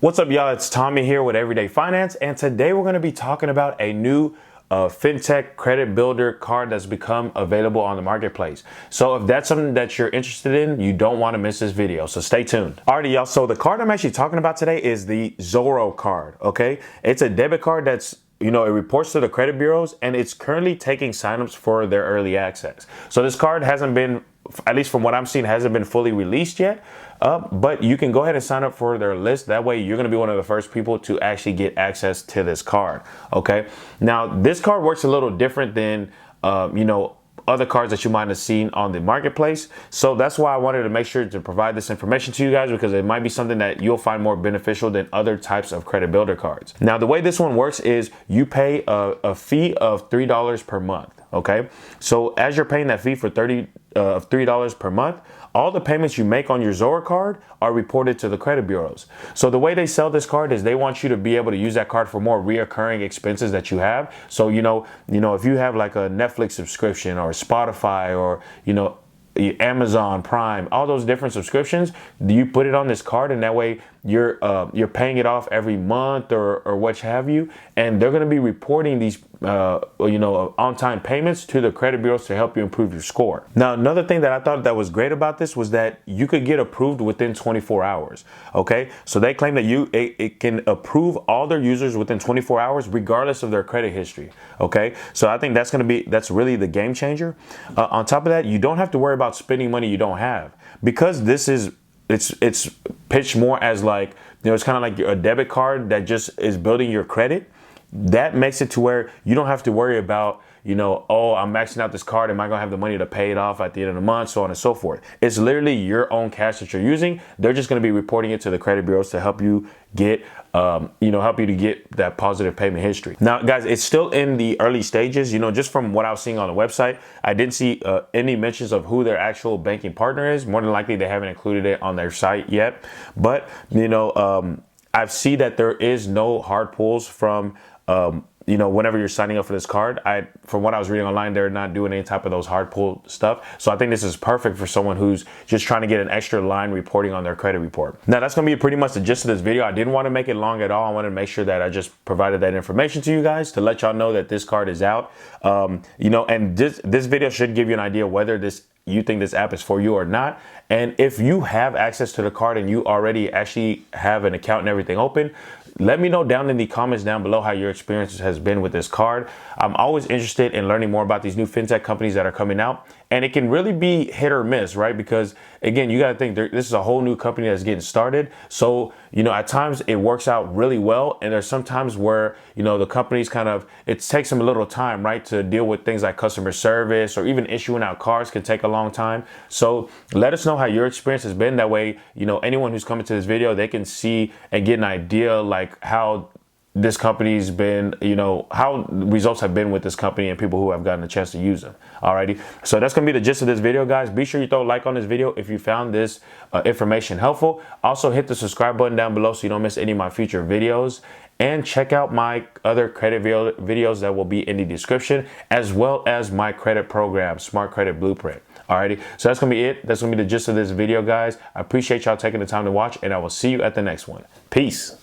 What's up, y'all? It's Tommy here with Everyday Finance, and today we're going to be talking about a new fintech credit builder card that's become available on the marketplace. So if that's something that you're interested in, you don't want to miss this video, so stay tuned. Alrighty, y'all, so the card I'm actually talking about today is the Zoro Card, okay? It's a debit card that's, it reports to the credit bureaus, and it's currently taking signups for their early access. So this card hasn't been, at least from what I'm seeing, hasn't been fully released yet. But you can go ahead and sign up for their list. That way you're going to be one of the first people to actually get access to this card. Okay. Now this card works a little different than, other cards that you might have seen on the marketplace. So that's why I wanted to make sure to provide this information to you guys, because it might be something that you'll find more beneficial than other types of credit builder cards. Now, the way this one works is you pay a fee of $3 per month. Okay. So as you're paying that fee for $3 per month, all the payments you make on your Zoro card are reported to the credit bureaus. So the way they sell this card is they want you to be able to use that card for more reoccurring expenses that you have. So, if you have like a Netflix subscription or Spotify or, Amazon Prime, all those different subscriptions, you put it on this card, and that way you're paying it off every month or what have you, and they're going to be reporting these on-time payments to the credit bureaus to help you improve your score. Now, another thing that I thought that was great about this was that you could get approved within 24 hours. Okay, so they claim that it can approve all their users within 24 hours regardless of their credit history. Okay, so I think that's really the game changer. On top of that, you don't have to worry about spending money you don't have, because it's pitched more as like, it's kind of like a debit card that just is building your credit. That makes it to where you don't have to worry about, oh, I'm maxing out this card. Am I going to have the money to pay it off at the end of the month? So on and so forth. It's literally your own cash that you're using. They're just going to be reporting it to the credit bureaus to help you get, to get that positive payment history. Now, guys, it's still in the early stages. Just from what I was seeing on the website, I didn't see any mentions of who their actual banking partner is. More than likely, they haven't included it on their site yet. But, I see that there is no hard pulls from, whenever you're signing up for this card. From what I was reading online, they're not doing any type of those hard pull stuff. So I think this is perfect for someone who's just trying to get an extra line reporting on their credit report. Now, that's going to be pretty much the gist of this video. I didn't want to make it long at all. I wanted to make sure that I just provided that information to you guys to let y'all know that this card is out. And this video should give you an idea whether you think this app is for you or not. And if you have access to the card and you already actually have an account and everything open, let me know down in the comments down below how your experience has been with this card. I'm always interested in learning more about these new fintech companies that are coming out. And it can really be hit or miss, right? Because again, you got to think this is a whole new company that's getting started. So, at times it works out really well. And there's some times where, the companies it takes them a little time, right? To deal with things like customer service, or even issuing out cards can take a long time. So let us know how your experience has been. That way, anyone who's coming to this video, they can see and get an idea like how this company's been, how results have been with this company and people who have gotten a chance to use them. Alrighty. So that's going to be the gist of this video, guys. Be sure you throw a like on this video if you found this information helpful. Also hit the subscribe button down below so you don't miss any of my future videos. And check out my other credit videos that will be in the description, as well as my credit program, Smart Credit Blueprint. Alrighty. So that's going to be it. That's going to be the gist of this video, guys. I appreciate y'all taking the time to watch, and I will see you at the next one. Peace.